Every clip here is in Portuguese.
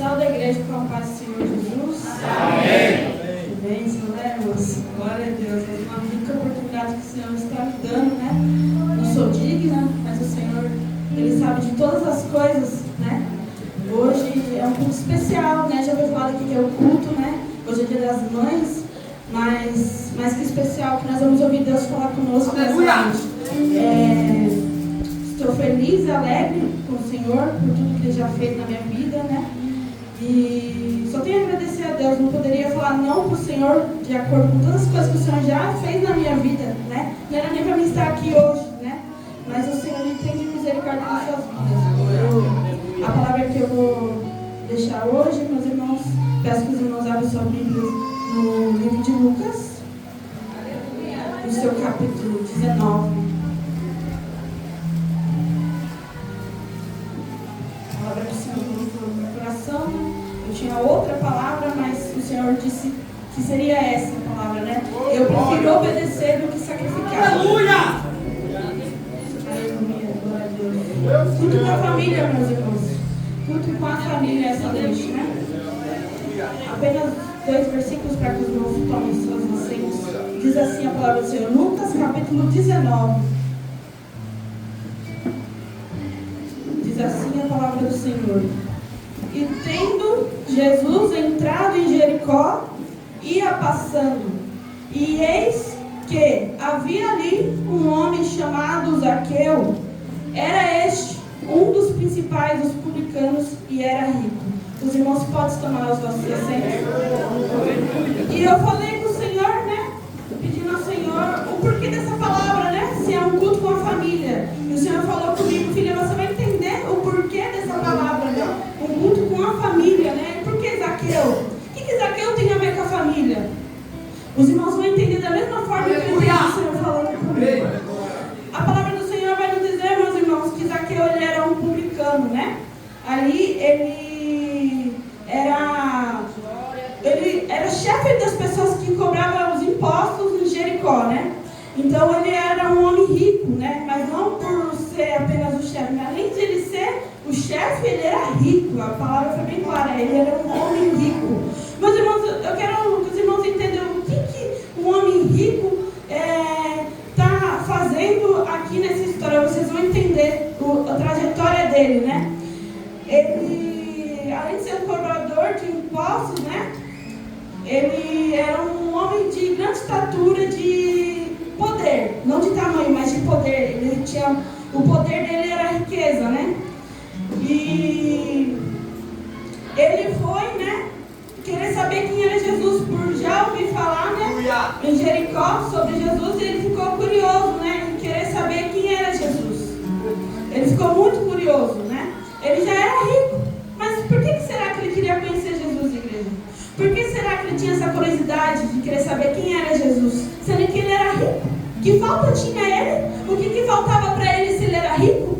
Salve a igreja com a paz do Senhor Jesus. Amém. Que bênção, né, irmãos? Glória a Deus. É uma rica oportunidade que o Senhor está me dando, né? Não sou digna, mas o Senhor, Ele sabe de todas as coisas, né? Hoje é um culto especial, né? Já ouviu falar aqui que é o culto, né? Hoje é dia das mães, mas mais que especial, que nós vamos ouvir Deus falar conosco nessa noite. Estou feliz e alegre com o Senhor por tudo que Ele já fez na minha vida, né? E só tenho a agradecer a Deus. Não poderia falar não para o Senhor de acordo com todas as coisas que o Senhor já fez na minha vida, né? Não era nem para mim estar aqui hoje, né? Mas o Senhor entende misericórdia nas suas vidas. A palavra que eu vou deixar hoje, meus irmãos, peço que os irmãos abram sua Bíblia no livro de Lucas, no seu capítulo 19. A palavra que o Senhor colocou no meu coração. Eu tinha outra palavra, mas o Senhor disse que seria essa palavra, né? Eu prefiro obedecer do que sacrificar. Aleluia! Aleluia, glória a Deus. Culto com a família, meus irmãos. Culto com a família essa noite, né? Apenas 2 versículos para que os irmãos tomem seus assentos. Diz assim a palavra do Senhor, Lucas capítulo 19. Diz assim a palavra do Senhor. E tendo Jesus entrado em Jericó, ia passando, e eis que havia ali um homem chamado Zaqueu. Era este um dos principais dos publicanos e era rico. Os irmãos podem tomar os vossos assentos. E eu falei com o Senhor, né? Pedindo ao Senhor o porquê dessa palavra, né? Se é um culto com a família. E o Senhor falou comigo, filha, você vai entender o porquê dessa palavra, né? Um culto com a família, né? Por que Zaqueu? O que Zaqueu tem a ver com a família? Os irmãos vão entender da mesma forma que eu entendi o Senhor falando comigo. A palavra do Senhor vai nos dizer, meus irmãos, que Zaqueu ele era um publicano, né? Ali ele era chefe das pessoas que cobravam os impostos em Jericó, né? Então ele era um homem rico, né? Mas não por ser apenas o chefe, mas além de ele ser o chefe, ele era rico. A palavra foi bem clara, ele era um homem rico. Meus irmãos, eu quero que os irmãos entendam o que um homem rico está fazendo aqui nessa história. Vocês vão entender a trajetória dele, né? Ele, além de ser um cobrador de impostos, né? Ele era um homem de grande estatura, de poder, não de tamanho, mas de poder. Ele tinha, o poder dele era a riqueza, né? E ele foi, né? Querer saber quem era Jesus, por já ouvir falar, né? Em Jericó sobre Jesus, e ele ficou curioso, né? Em querer saber quem era Jesus. Ele ficou muito curioso, né? Ele já era rico, mas por que será que ele queria conhecer Jesus, igreja? Por que será que ele tinha essa curiosidade de querer saber quem era Jesus? Sendo que ele era rico. Que falta tinha ele? O que faltava para ele se ele era rico?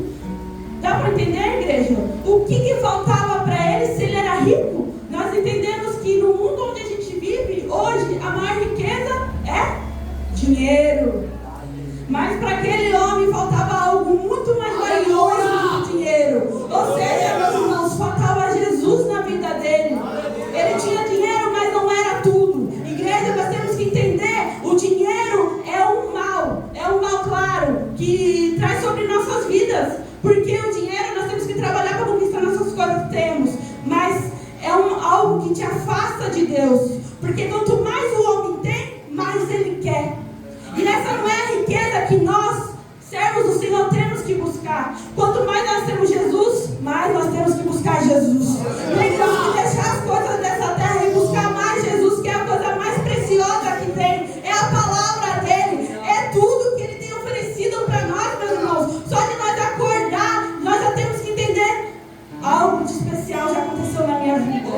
Dá para entender, igreja? O que faltava para ele se ele era rico? Nós entendemos que no mundo onde a gente vive, hoje, a maior riqueza é dinheiro. Mas para aquele homem faltava algo muito mais valioso do que dinheiro. Ou seja, meus irmãos, faltava Jesus na vida dele. Ele tinha dinheiro, mas não era tudo. Igreja, nós temos que entender, o dinheiro é um mal claro, que traz sobre nossas vidas. Porque o dinheiro, nós temos que trabalhar para conquistar nossas coisas que temos. Mas é algo que te afasta de Deus. Porque quanto mais o homem tem, mais ele quer. E essa não é a riqueza que nós, servos do Senhor, temos que buscar. Quanto mais nós temos Jesus, mais nós temos que buscar Jesus. Nós temos que deixar as coisas dessa terra e buscar mais Jesus, que é a coisa mais preciosa que tem. É a palavra dele. É tudo que ele tem oferecido para nós, meus irmãos. Só de nós acordar, nós já temos que entender. Algo de especial já aconteceu na minha vida.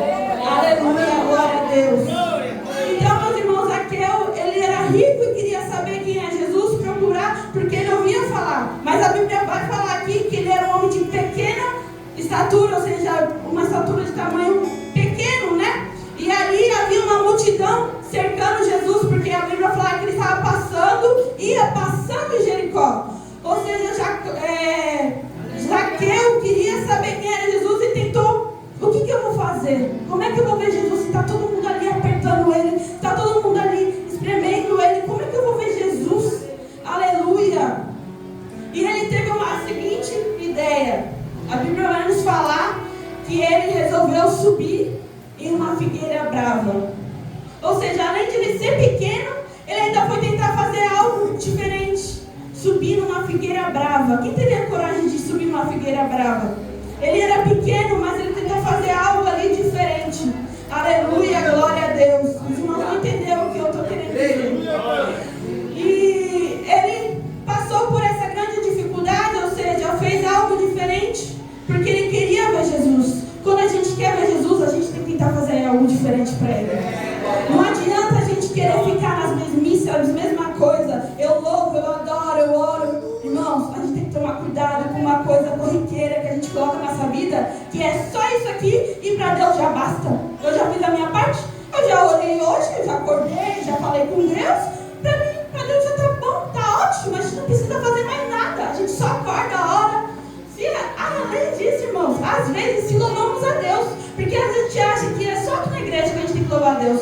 Aleluia, glória a Deus. Então, meus irmãos, Zaqueu, ele era rico e queria saber quem é Jesus, procurar, porque ele ouvia falar. Mas a Bíblia vai falar aqui que ele era um homem de pequena estatura, ou seja, uma estatura de tamanho pequeno, né? E ali havia uma multidão cercando Jesus, porque a Bíblia fala que ele estava ia passando em Jericó. Ou seja, Zaqueu queria saber quem era Jesus e tentou, o que eu vou fazer? subir em uma figueira brava. Ou seja, além de ele ser pequeno, ele ainda foi tentar fazer algo diferente. Subir numa figueira brava. Quem teria coragem de subir numa figueira brava? Ele era pequeno, mas ele tentou fazer algo ali diferente. Aleluia, glória a Deus. Os irmãos não entenderam o que eu estou querendo dizer. E ele passou por essa grande dificuldade, ou seja, fez algo diferente, porque ele queria ver Jesus. Quando a gente quer ver Jesus, a gente tem que tentar fazer algo diferente para ele. Não adianta a gente querer ficar nas mesmices, as mesmas coisas. Eu louvo, eu adoro, eu oro. Irmãos, a gente tem que tomar cuidado com uma coisa corriqueira que a gente coloca na nossa vida, que é só isso aqui e para Deus já basta. Eu já fiz a minha parte, eu já orei hoje, eu já acordei, já falei com Deus. Para Deus já tá bom, tá ótimo, a gente não precisa fazer mais nada. A gente só acorda a hora. Além disso, irmãos, às vezes se louvamos a Deus, porque a gente acha que é só aqui na igreja que a gente tem que louvar a Deus.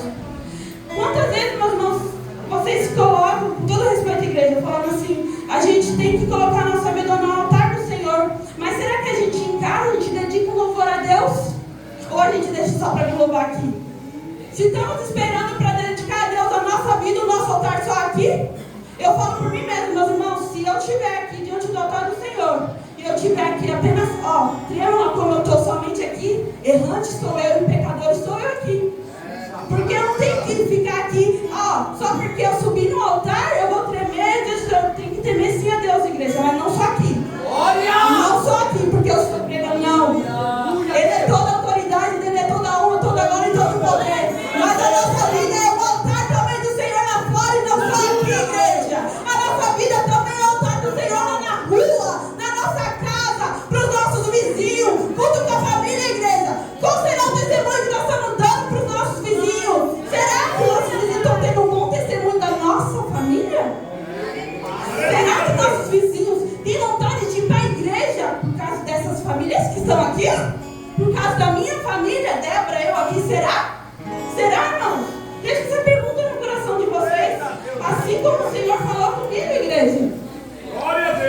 Quantas vezes, meus irmãos, vocês colocam, com todo respeito à igreja, falando assim, a gente tem que colocar a nossa vida no altar do Senhor, mas será que a gente em casa, a gente dedica um louvor a Deus? Ou a gente deixa só para me louvar aqui? Se estamos esperando para dedicar a Deus a nossa vida, o nosso altar só aqui, eu falo por mim mesmo, meus irmãos, se eu estiver aqui diante do altar do Senhor, e eu estiver aqui apenas, trêmula como eu estou somente aqui, errante sou eu e pecador sou eu aqui. Porque eu não tenho que ficar aqui, só porque eu subi no altar, eu vou tremer, eu tenho que temer sim a Deus, igreja, mas não só aqui. Não só aqui, porque eu estou pregando, não. Ele é toda a autoridade, ele é toda a honra, toda a glória e todo o poder. Mas a nossa vida é o altar também do Senhor lá fora e não só aqui, igreja. A nossa vida também é o altar do Senhor lá na rua, na nossa casa, para os nossos vizinhos, junto com a família, igreja. Qual será o testemunho que nós estamos dando para os nossos vizinhos? Será que nossos vizinhos estão tendo um bom testemunho da nossa família? Será que nossos vizinhos têm vontade de ir para a igreja por causa dessas famílias que estão aqui? Por causa da minha família, Débora, eu aqui, será? Será, irmão? Deixa essa pergunta no coração de vocês. Assim como o Senhor falou comigo, igreja.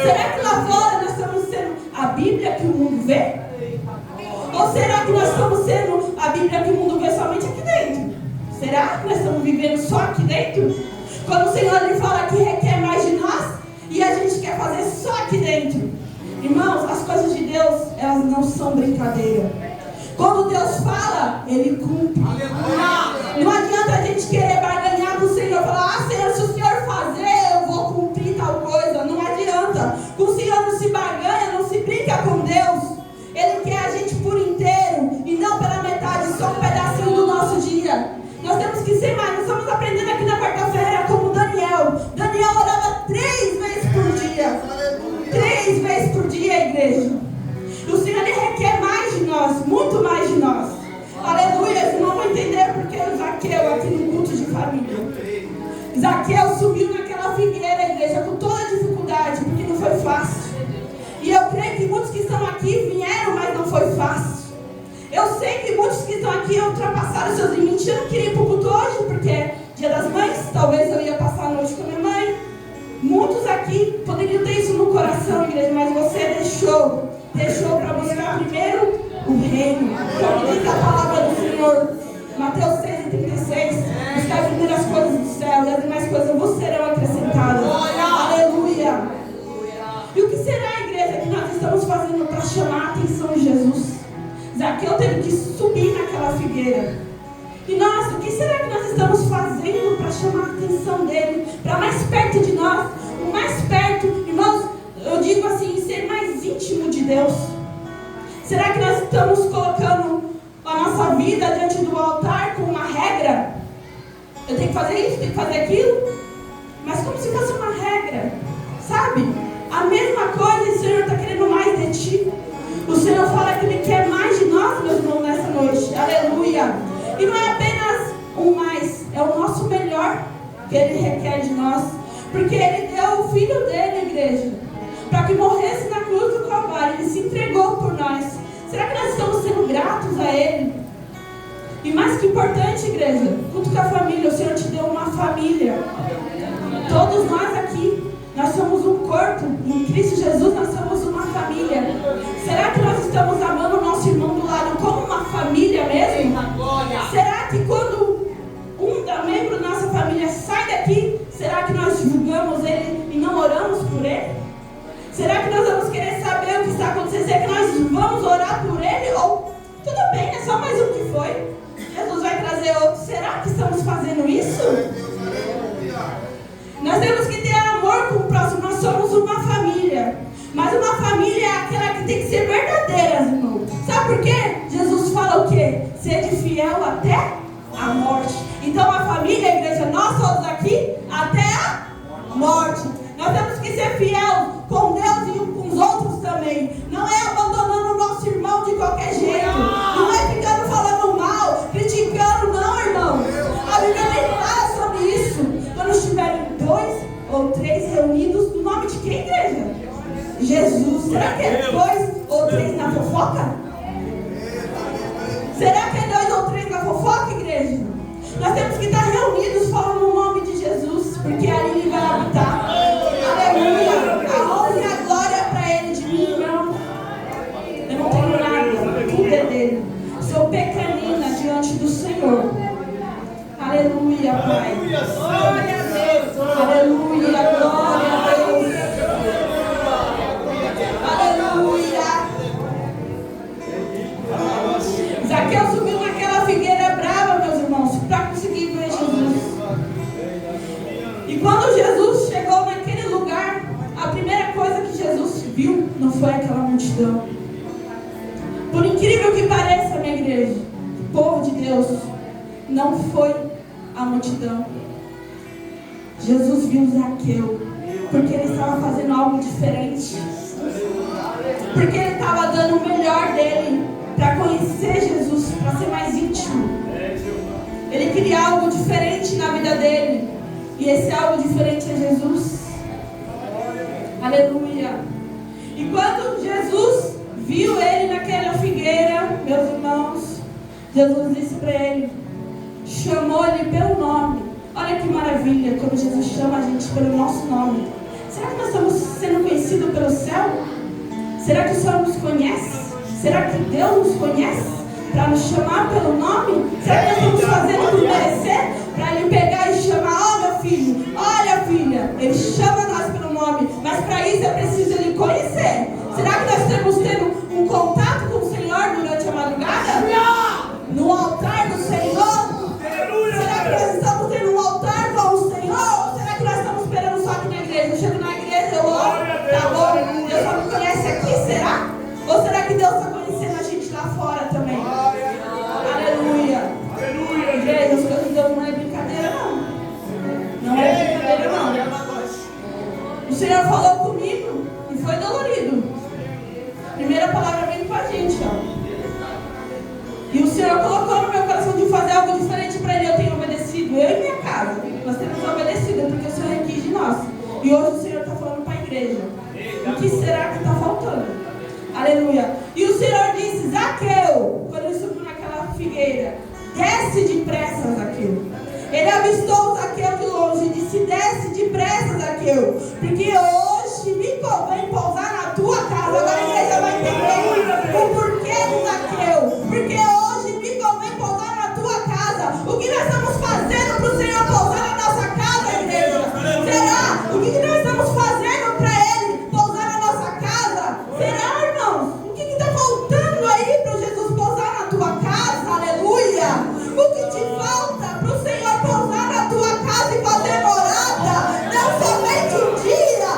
Será que lá fora nós estamos sendo a Bíblia que o mundo vê? Ou será que nós estamos sendo a Bíblia que o mundo vê somente aqui dentro? Será que nós estamos vivendo só aqui dentro? Quando o Senhor lhe fala que requer mais de nós e a gente quer fazer só aqui dentro. Irmãos, as coisas de Deus, elas não são brincadeira. Quando Deus fala, Ele cumpre. Não adianta a gente querer barganhar com o Senhor, falar, Senhor, se o Senhor fazer, eu vou cumprir tal coisa. Não adianta. Com o Senhor não se barganha, não se brinca com Deus. Ele quer a gente por inteiro e não pela metade, só um pedacinho do nosso dia. Nós temos que ser mais. Nós estamos aprendendo aqui na quarta-feira como Daniel. Daniel orava 3 vezes por dia. 3 vezes por dia, igreja. E o Senhor ele requer mais de nós, muito mais de nós. Aleluia, vocês não vão entender porque o Zaqueu aqui no culto de família. Zaqueu subiu naquela figueira, igreja, com toda a dificuldade, porque não foi fácil. E eu creio que muitos que estão aqui vieram, mas não foi fácil. Eu sei que muitos que estão aqui ultrapassaram seus limites. Eu não queria ir para o culto hoje, porque é Dia das Mães, talvez eu ia passar a noite com a minha mãe. Muitos aqui poderiam ter isso no coração, igreja, mas você deixou para buscar primeiro o reino. Como diz a palavra do Senhor, Mateus 6:36, buscar primeiro as coisas do céu e as demais coisas vos serão acrescentadas. Aleluia. E o que será, igreja, que nós estamos fazendo para chamar a atenção de Jesus? Zaqueu teve que subir naquela figueira. E nós, o que será que nós estamos fazendo para chamar a atenção dele? Para mais perto de nós, o mais perto, irmãos, eu digo assim, ser mais íntimo de Deus. Será que nós estamos colocando a nossa vida diante do altar com uma regra? Eu tenho que fazer isso, tenho que fazer aquilo? Mas como se fosse uma regra, sabe? A mesma coisa, o Senhor está querendo mais de ti. O Senhor fala que Ele quer mais de nós, meus irmãos, nessa noite. Aleluia. E não é apenas um mais, é o nosso melhor que Ele requer de nós. Porque Ele deu o Filho dele, igreja, para que morresse na cruz do Calvário. Ele se entregou por nós. Será que nós estamos sendo gratos a Ele? E mais que importante, igreja, junto com a família, o Senhor te deu uma família. Todos nós aqui, nós somos um corpo. Em Cristo Jesus nós somos uma família. Será que nós estamos amando o nosso irmão do lado como uma família mesmo? o quê? Sede fiel até a morte. Então a família, a igreja, nós todos aqui, até a morte. Nós temos que ser fiel com Deus e com os outros também. Não é abandonando o nosso irmão de qualquer jeito. Não é ficando falando mal, criticando, não, irmãos. A Bíblia nem fala sobre isso. Quando estiverem 2 ou 3 reunidos, no nome de quem, igreja? Jesus. Será que é 2 ou 3 na fofoca? Será que é 2 ou 3 na fofoca, igreja? Nós temos que estar reunidos falando o nome de Jesus, porque ali Ele vai habitar. Aleluia. A honra e a glória é para Ele, de mim, não. Eu não tenho nada, tudo é dele. Sou pequenina diante do Senhor. Aleluia, Pai. Glória a Deus. Aleluia, glória a Deus. Aleluia. Zaqueu subiu naquela figueira brava, meus irmãos, para conseguir ver Jesus. E quando Jesus chegou naquele lugar, a primeira coisa que Jesus viu não foi aquela multidão. Por incrível que pareça, minha igreja, o povo de Deus, não foi a multidão. Jesus viu Zaqueu, porque ele estava fazendo algo diferente. Porque ele estava dando o melhor dele para conhecer Jesus, para ser mais íntimo. Ele queria algo diferente na vida dele. E esse algo diferente é Jesus. Aleluia. E quando Jesus viu ele naquela figueira, meus irmãos, Jesus disse para ele, chamou ele pelo nome. Olha que maravilha quando Jesus chama a gente pelo nosso nome. Será que nós estamos sendo conhecidos pelo céu? Será que o Senhor nos conhece? Será que Deus nos conhece para nos chamar pelo nome? Será que nós estamos fazendo por merecer? Para Ele pegar e chamar, meu filho, olha filha, Ele chama nós pelo nome, mas para isso é preciso Ele conhecer. Será que nós estamos tendo um contato com o Senhor durante a madrugada? No altar do Senhor? Será que nós estamos tendo um altar com o Senhor? Ou será que nós estamos esperando só aqui na igreja? Eu chego na igreja, eu oro, tá bom? Deus só me conhece aqui, será? Ou será que Deus está conhecendo a gente lá fora também? Aleluia. Igreja, as coisas de Deus não é brincadeira, não. Não é brincadeira, não. O Senhor falou comigo e foi dolorido. Primeira palavra vem com a gente, ó. E o Senhor colocou no meu coração de fazer algo diferente para Ele. Eu tenho obedecido, eu e minha casa. Nós temos obedecido, porque o Senhor requis de nós. E hoje o Senhor está falando para a igreja. O que será que está faltando? Aleluia. E o Senhor disse, Zaqueu, quando ele subiu naquela figueira, desce depressa, Zaqueu. Ele avistou Zaqueu de longe e disse, desce depressa, Zaqueu, porque hoje me convém pousar na tua casa. Agora a igreja vai entender o porquê de Zaqueu. Porque hoje me convém pousar na tua casa. O que nós estamos fazendo para o Senhor pousar na nossa casa, igreja? Será? O que nós estamos fazendo para Ele pousar na nossa casa? Será, irmãos? O que está faltando aí para Jesus pousar na tua casa? Aleluia! O que te falta para o Senhor pousar na tua casa e fazer morada? Não somente um dia,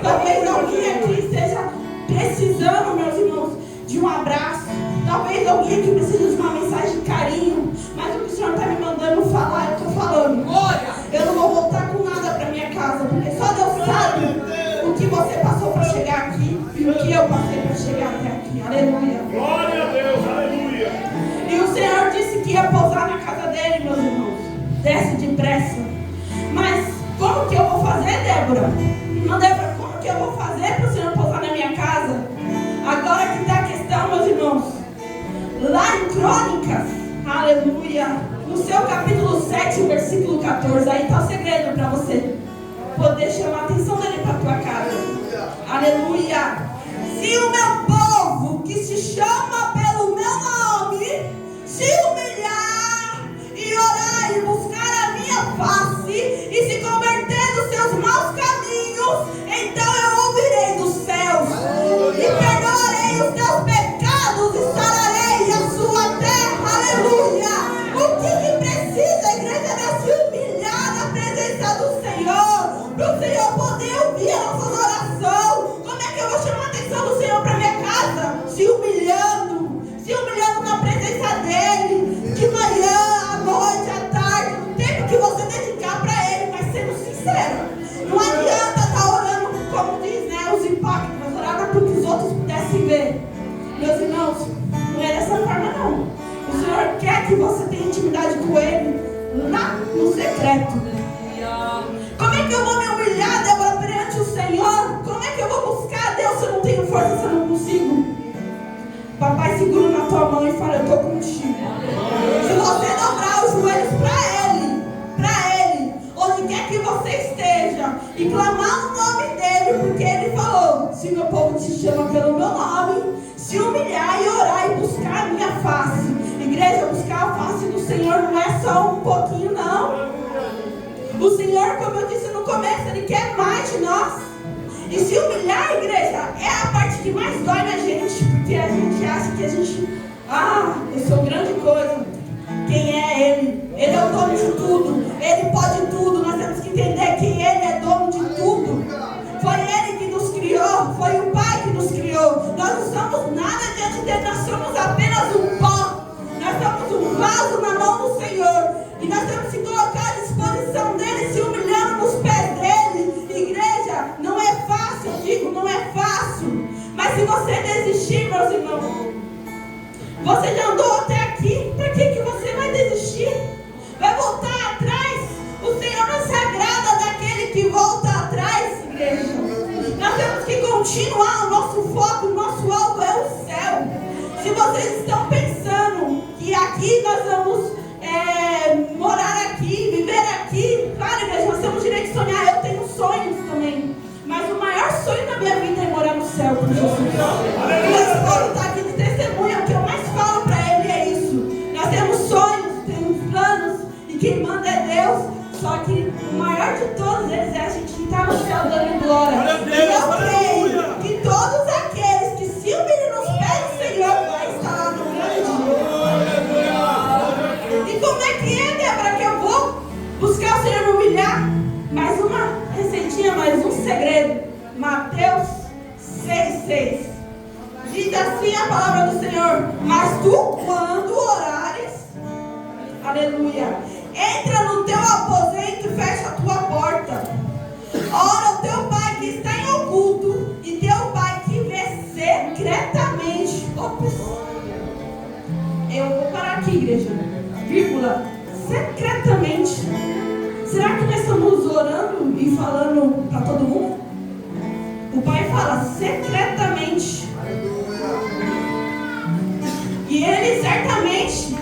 Talvez alguém aqui esteja precisando, meus irmãos, de um abraço. Talvez alguém aqui precise de uma mensagem de carinho. Mas o que o Senhor está me mandando falar, eu estou falando. Eu não vou voltar com nada para minha casa, porque só Deus sabe o que você passou para chegar aqui e o que eu passei para chegar até aqui. Aleluia. Glória a Deus, aleluia. E o Senhor disse que ia pousar na casa dele, meus irmãos. Desce depressa. Mas como que eu vou fazer, Débora? Não, Débora, como que eu vou fazer para o Senhor pousar na minha casa? Agora que está a questão, meus irmãos. Lá em Crônicas, aleluia, no seu capítulo 7, versículo 14, aí está o segredo para você poder chamar a atenção dele para a tua casa. Aleluia. Se o meu povo, que se chama pelo meu nome, se humilhar e orar e buscar a minha face e se converter dos seus maus caminhos, então eu ouvirei dos céus e perdoarei os teus pecados e sararei a sua terra. Aleluia. O que precisa a igreja é se humilhar na presença do Senhor, para o Senhor poder ouvir a nossa oração. Como é que eu vou chamar a atenção do Senhor para minha casa? Se humilhando na presença dEle, de manhã, à noite, à tarde, no tempo que você dedicar para Ele, mas sendo sincero. Não adianta estar orando, como diz, né, os hipócritas, orar para que os outros pudessem ver. Meus irmãos, não é dessa forma não. O Senhor quer que você tenha intimidade com Ele lá no secreto. Como é que eu vou me humilhar, Débora, perante o Senhor? Como é que eu vou buscar a Deus se eu não tenho força, se eu não consigo? Papai segura na tua mão e fala, eu estou contigo. Se você dobrar os joelhos para Ele, onde quer que você esteja, e clamar o nome dEle, porque Ele falou, se meu povo te chama pelo meu nome, se humilhar e orar e buscar a minha face. Igreja, buscar a face do Senhor não é só um pouquinho, não. O Senhor, como eu disse no começo, Ele quer mais de nós. E se humilhar, igreja, é a parte que mais dói na gente, porque a gente acha que a gente, eu sou grande coisa. Quem é Ele? Ele é o dono de tudo, Ele pode tudo. Nós temos que entender que Ele é dono de tudo. Foi Ele que nos criou, foi o Pai que nos criou. Nós não somos nada diante dEle, nós somos apenas um pó. Nós somos um vaso na mão do Senhor. E nós temos que colocar à disposição dEle, se humilhando nos pés dEle. Igreja, não é fácil, eu digo, não é fácil. Mas se você desistir, meus irmãos, você já andou até aqui, para que você vai desistir? Vai voltar atrás? O Senhor não se agrada daquele que volta atrás, igreja. Nós temos que continuar, o nosso foco, o nosso alvo é o céu. Se vocês estão pensando que aqui nós vamos morar aqui, viver aqui, claro, igreja, nós temos direito de sonhar, eu tenho sonhos também. Mas o maior sonho da minha vida é morar no céu com Jesus. Meu esposo está aqui de testemunha, o que eu mais falo para ele é isso. Nós temos sonhos, temos planos, e quem manda é Deus. Só que o maior de todos eles é a gente estar no céu dando glória. E eu creio que todos aqueles que se humilham nos pés do Senhor vai estar lá no grande dia. E como é que é, Débora, que eu vou buscar o Senhor me humilhar? Mais uma receitinha, mais um segredo. Mateus 6,6. Diz assim a palavra do Senhor: mas tu, quando orares, aleluia, entra no teu aposento e fecha a tua porta. Ora o teu Pai que está em oculto, e teu Pai que vê secretamente. Eu vou parar aqui, igreja. Vírgula. Secretamente. Será que nós estamos orando e falando para todo mundo? O Pai fala secretamente. E Ele certamente,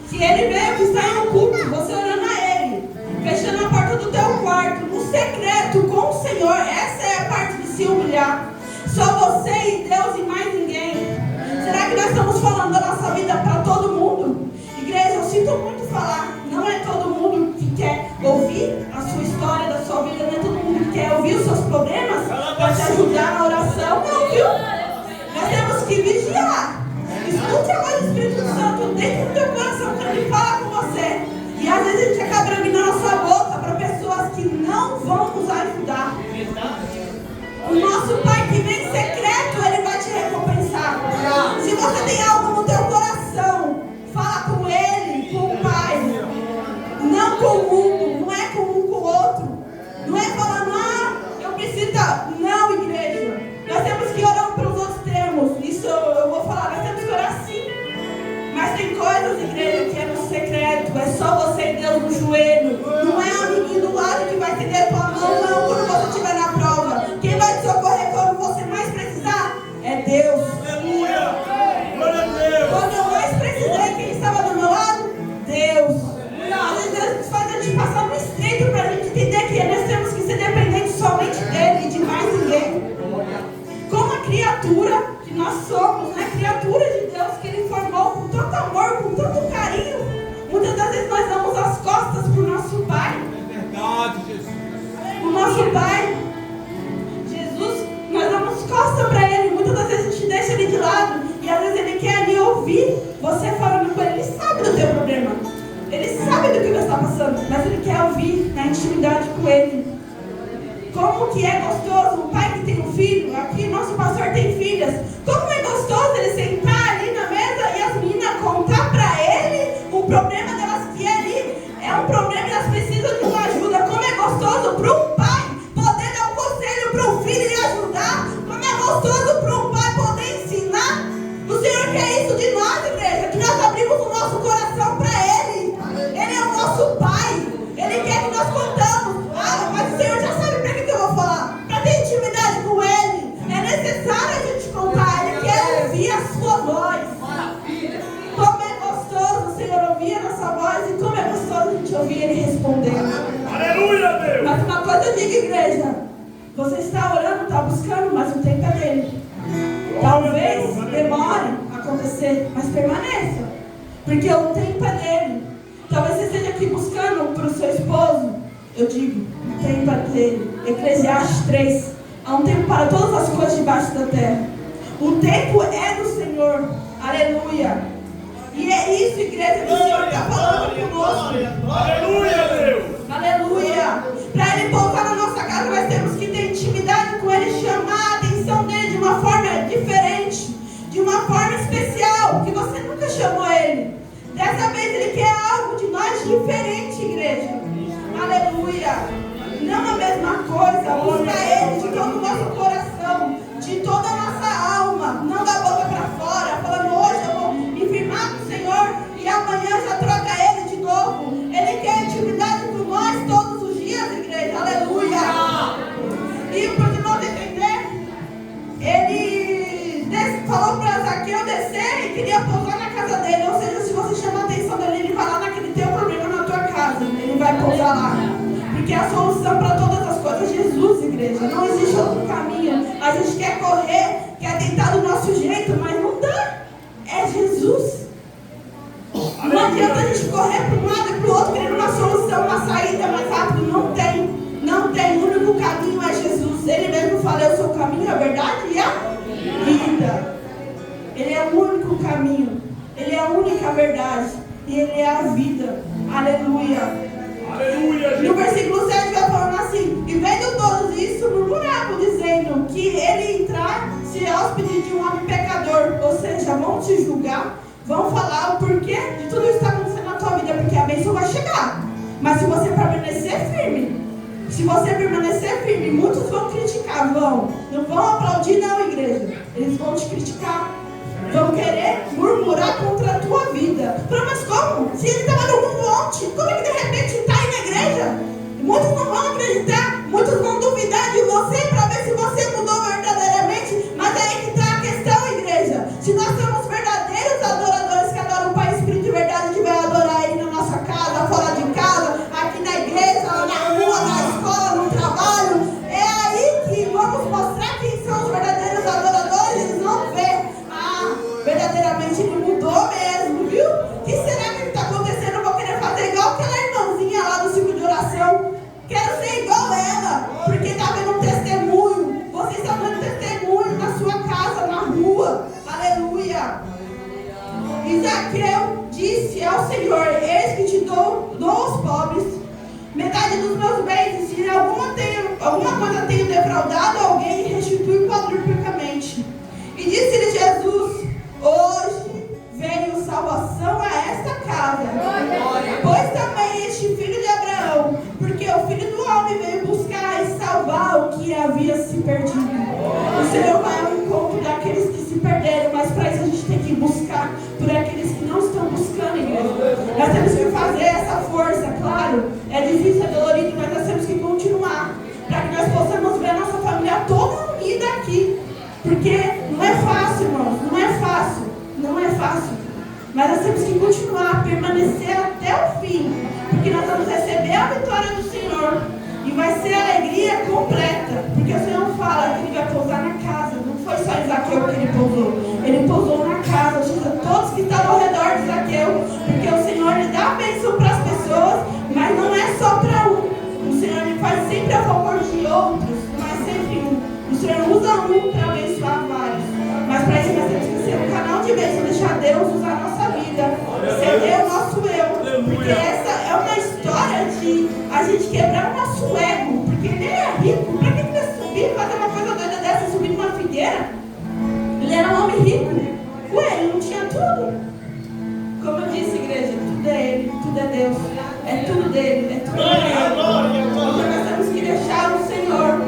se Ele vê o que está em oculto, você orando a Ele, fechando a porta do teu quarto, no secreto com o Senhor, essa é a parte de se humilhar. Só você e Deus e mais ninguém. Será que nós estamos falando da nossa vida para todo mundo? Igreja, eu sinto muito falar, não é todo mundo que quer ouvir a sua história da sua vida, não é todo mundo que quer ouvir os seus problemas para te ajudar na oração, não, viu? Nós temos que vigiar. Escute a voz do Espírito Santo dentro do teu coração quando Ele fala com você. E às vezes a gente acaba abrindo a nossa boca para pessoas que não vão nos ajudar. O nosso criatura que nós somos, né? Criatura de Deus que Ele formou com tanto amor, com tanto carinho. Muitas das vezes nós damos as costas para o nosso Pai. É verdade, Jesus. O nosso Pai, Jesus, nós damos costas para Ele. Muitas das vezes a gente deixa Ele de lado. E às vezes Ele quer ali ouvir você falando com Ele. Ele sabe do teu problema. Ele sabe do que você está passando. Mas Ele quer ouvir na intimidade com Ele. Como que é gostoso um pai que tem um filho. Aqui nosso pastor tem filhas. Como é gostoso ele sentar ali na mesa e as meninas contar para ele o problema delas, que ali é um problema e elas precisam de uma ajuda. Como é gostoso para um pai poder dar um conselho para um filho e ajudar. Como é gostoso para um pai poder ensinar. O Senhor quer isso de nós, igreja, que nós abrimos o nosso coração para Ele. Ele é o nosso Pai. Ele quer que nós contamos. Ah, mas o Senhor já sabe para que eu vou falar. Para ter intimidade com Ele. É necessário a gente contar. Ele quer ouvir a sua voz. Como é gostoso o Senhor ouvir a nossa voz. E como é gostoso a gente ouvir Ele respondendo. Aleluia, Deus. Mas uma coisa eu digo, igreja. Você está orando, está buscando, mas o tempo é dele. Talvez demore a acontecer, mas permaneça. Porque o tempo é dele. Talvez você esteja aqui buscando para o seu esposo. Eu digo, o tempo é dele. Eclesiastes 3. Há um tempo para todas as coisas debaixo da terra. O tempo é do Senhor. Aleluia. E é isso, igreja, que o Senhor está falando conosco. Aleluia, Deus. Aleluia. Para Ele pousar na nossa casa, nós temos que ter intimidade com Ele, chamar a atenção dele de uma forma diferente, de uma forma especial, que você nunca chamou Ele. Dessa vez Ele quer algo de nós diferente, igreja. Aleluia. Não a mesma coisa. Busca Ele de todo o nosso coração, de toda a nossa alma, não da boca para fora, falando hoje eu vou me firmar com o Senhor e amanhã já troca Ele de novo. Ele quer intimidade com nós todos os dias, igreja. Aleluia. E para que nós entender, Ele falou para Zaqueu descer e queria pousar na casa dele. Ou seja, se você chamar a atenção dele, ele vai lá naquele teu problema na tua casa. Ele vai pousar lá. Porque a solução para todas as coisas é Jesus, igreja. Não existe outro caminho. A gente quer correr, quer tentar do nosso jeito, mas não dá. É Jesus. Não adianta a gente correr para um lado e para o outro, querendo uma solução, uma saída mais rápida. Não tem. Não tem. O único caminho é Jesus. Ele mesmo fala, eu sou o caminho, a verdade e a vida. Ele é o único caminho. Ele é a única verdade. E Ele é a vida. Aleluia. Aleluia, No versículo 7 vai falando assim: e vendo todos isso, murmuravam, dizendo que ele entrar se hóspede de um homem pecador. Ou seja, vão te julgar, vão falar o porquê de tudo isso que está acontecendo na tua vida, porque a bênção vai chegar. Mas se você permanecer firme, muitos vão criticar, não vão aplaudir não, igreja. Eles vão te criticar, vão querer murmurar contra a tua vida. Mas como? Se ele estava no monte, como é que de repente está aí na igreja? Muitos não vão acreditar, muitos vão duvidar de você para ver se você mudou verdadeiramente. Mas é aí que está a questão, igreja. Se nós somos verdadeiros adoradores que adoram o Pai, Espírito e Verdade, a gente vai adorar Ele na nossa casa, fora de casa, aqui na igreja, na rua, na escola, no trabalho. É aí que vamos mostrar quem são os verdadeiros adoradores. Eles vão ver, verdadeiramente ele mudou mesmo, viu? O que será que está acontecendo? Eu vou querer fazer igual aquela irmãzinha lá do ciclo de oração. Quero ser igual ela, porque está vendo um testemunho. Vocês estão vendo testemunho na sua casa, na rua. Aleluia. E Zaqueu disse ao Senhor: eis que te dou aos pobres metade dos meus bens, e se alguma coisa tenho defraudado alguém, restitui quadruplicamente. E disse-lhe Jesus: hoje veio salvação a esta casa, pois também este filho de Abraão, porque o Filho do Homem veio buscar e salvar o que havia se perdido. O Senhor vai ao encontro daqueles que se perderam, mas para isso a gente tem que buscar por aqueles que não estão buscando, igreja. Nós temos que fazer essa força, claro. É difícil, é dolorido, mas nós temos que continuar, para que nós possamos ver a nossa família toda unida aqui. Porque não é fácil, irmãos, não é fácil. Mas nós temos que continuar, permanecer até o fim, porque nós vamos receber a vitória do Senhor e vai ser alegria completa, porque o Senhor fala que Ele vai pousar na casa. Não foi só Zaqueu figueira. Ele era um homem rico. Ué, ele não tinha tudo. Como eu disse, igreja, tudo é Ele, tudo é Deus. É tudo dele, é tudo dele. Então nós temos que deixar o Senhor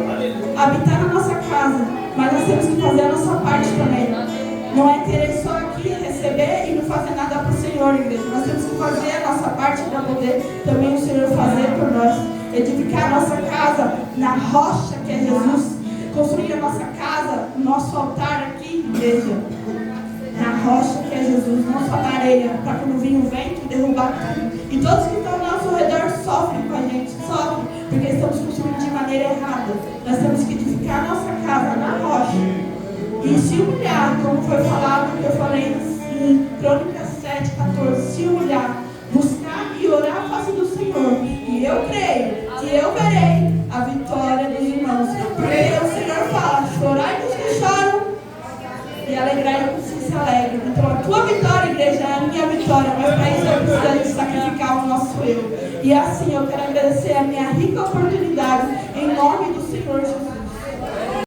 habitar na nossa casa, mas nós temos que fazer a nossa parte também. Não é querer só aqui receber e não fazer nada para o Senhor, igreja. Nós temos que fazer a nossa parte para poder também o Senhor fazer por nós. Edificar a nossa casa na rocha que é Jesus. Construir a nossa casa, o nosso altar aqui, igreja, na rocha que é Jesus, não só na areia, para quando vir o vento derrubar tudo. E todos que estão ao nosso redor sofrem com a gente, sofrem, porque estamos construindo de maneira errada. Nós temos que edificar a nossa casa na rocha e se humilhar, como foi falado, que eu falei em Crônicas 7:14, se humilhar, buscar e orar a face do Senhor. E eu creio que eu verei a vitória dos irmãos, porque o Senhor fala: chorai dos que choram e alegrai os que se alegram. Então a tua vitória, igreja, é a minha vitória, mas para isso eu preciso de sacrificar o nosso eu. E assim eu quero agradecer a minha rica oportunidade em nome do Senhor Jesus.